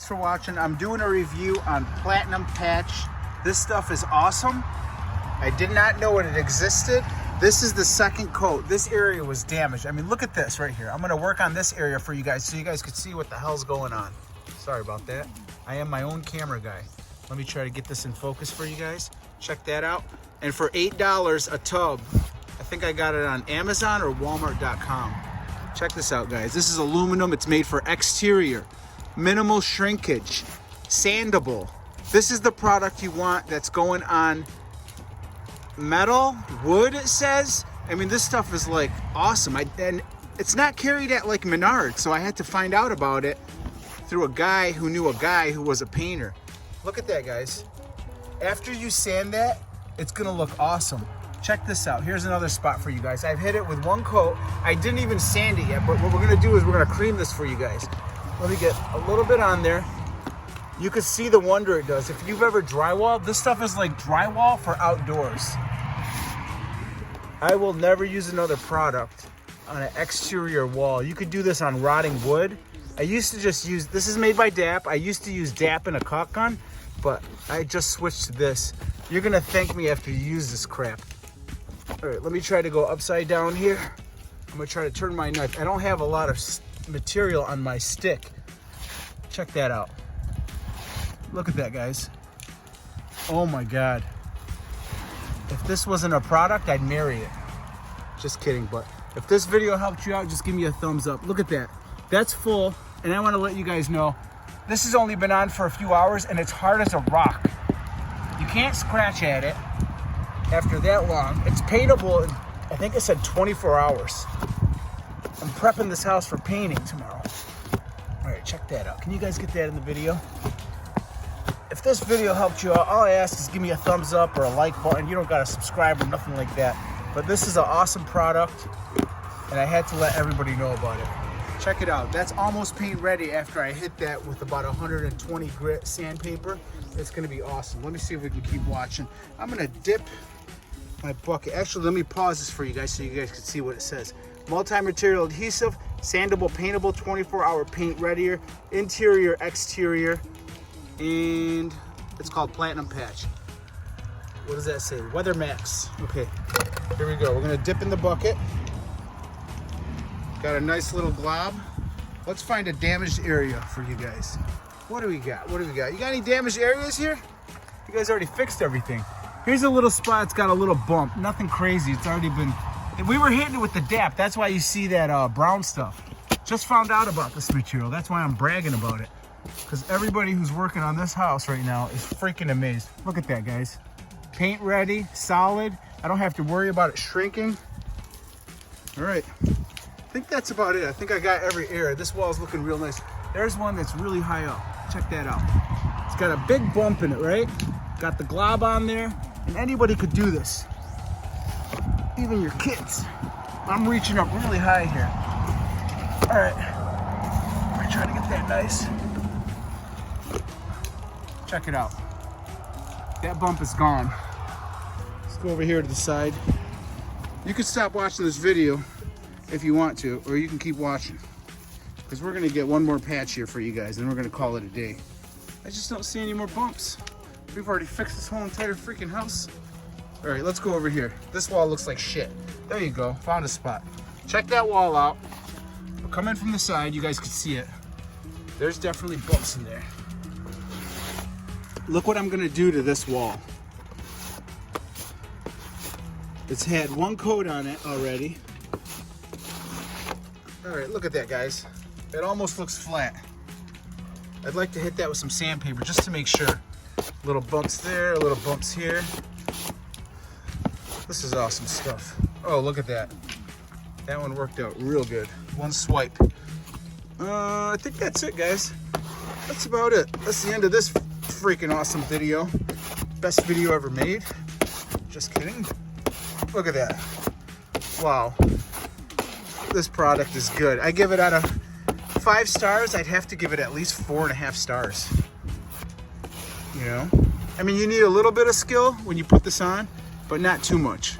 for watching. I'm doing a review on Platinum Patch. This stuff is awesome. I did not know it existed. This is the second coat. This area was damaged. I mean, look at this right here. I'm gonna work on this area for you guys so you guys could see what the hell's going on. Sorry about that. I am my own camera guy. Let me try to get this in focus for you guys. Check that out. And for $8 a tub, I think I got it on Amazon or Walmart.com. Check this out, guys. This is aluminum. It's made for exterior. Minimal shrinkage. Sandable. This is the product you want that's going on metal, wood, it says. I mean, this stuff is like awesome. And it's not carried at like Menards, so I had to find out about it through a guy who knew a guy who was a painter. Look at that, guys. After you sand that, it's gonna look awesome. Check this out. Here's another spot for you guys. I've hit it with one coat. I didn't even sand it yet, but what we're gonna do is we're gonna cream this for you guys. Let me get a little bit on there. You can see the wonder it does. If you've ever drywalled, this stuff is like drywall for outdoors. I will never use another product on an exterior wall. You could do this on rotting wood. I used to just use, this is made by DAP. I used to use DAP in a caulk gun, but I just switched to this. You're gonna thank me after you use this crap. All right, let me try to go upside down here. I'm gonna try to turn my knife. I don't have a lot of material on my stick. Check that out. Look at that, guys. Oh my God. If this wasn't a product, I'd marry it. Just kidding, but if this video helped you out, just give me a thumbs up. Look at that. That's full, and I wanna let you guys know, this has only been on for a few hours and it's hard as a rock. You can't scratch at it after that long. It's paintable in, I think it said 24 hours. I'm prepping this house for painting tomorrow. All right, check that out. Can you guys get that in the video? If this video helped you out, all I ask is give me a thumbs up or a like button. You don't gotta subscribe or nothing like that. But this is an awesome product, and I had to let everybody know about it. Check it out. That's almost paint ready after I hit that with about 120 grit sandpaper. It's gonna be awesome. Let me see if we can keep watching. I'm gonna dip my bucket. Actually, let me pause this for you guys so you guys can see what it says. Multi-material adhesive, sandable, paintable, 24-hour paint readier, interior, exterior, and it's called Platinum Patch. What does that say? Weather Max. Okay, here we go. We're gonna dip in the bucket. Got a nice little glob. Let's find a damaged area for you guys. What do we got? What do we got? You got any damaged areas here? You guys already fixed everything. Here's a little spot. It's got a little bump. Nothing crazy. It's already been... We were hitting it with the DAP. That's why you see that brown stuff. Just found out about this material. That's why I'm bragging about it. Because everybody who's working on this house right now is freaking amazed. Look at that, guys. Paint ready, solid. I don't have to worry about it shrinking. All right. I think that's about it. I think I got every area. This wall is looking real nice. There's one that's really high up. Check that out. It's got a big bump in it, right? Got the glob on there, and anybody could do this. Even your kids. I'm reaching up really high here. All right. We're trying to get that nice. Check it out. That bump is gone. Let's go over here to the side. You can stop watching this video if you want to, or you can keep watching, because we're gonna get one more patch here for you guys, and we're gonna call it a day. I just don't see any more bumps. We've already fixed this whole entire freaking house. All right, let's go over here. This wall looks like shit. There you go, found a spot. Check that wall out. We'll come in from the side, you guys can see it. There's definitely bumps in there. Look what I'm gonna do to this wall. It's had one coat on it already. All right, look at that, guys. It almost looks flat. I'd like to hit that with some sandpaper just to make sure. Little bumps there, little bumps here. This is awesome stuff. Oh, look at that. That one worked out real good. One swipe. I think that's it, guys. That's about it. That's the end of this freaking awesome video. Best video ever made. Just kidding. Look at that. Wow. This product is good. I give it out of 5 stars. I'd have to give it at least 4.5 stars. You know? I mean, you need a little bit of skill when you put this on, but not too much.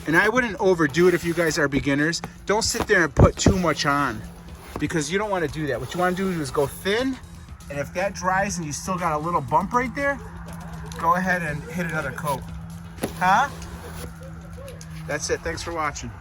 And I wouldn't overdo it if you guys are beginners. Don't sit there and put too much on. because you don't want to do that. What you want to do is go thin, and if that dries and you still got a little bump right there, go ahead and hit another coat. Huh? That's it. Thanks for watching.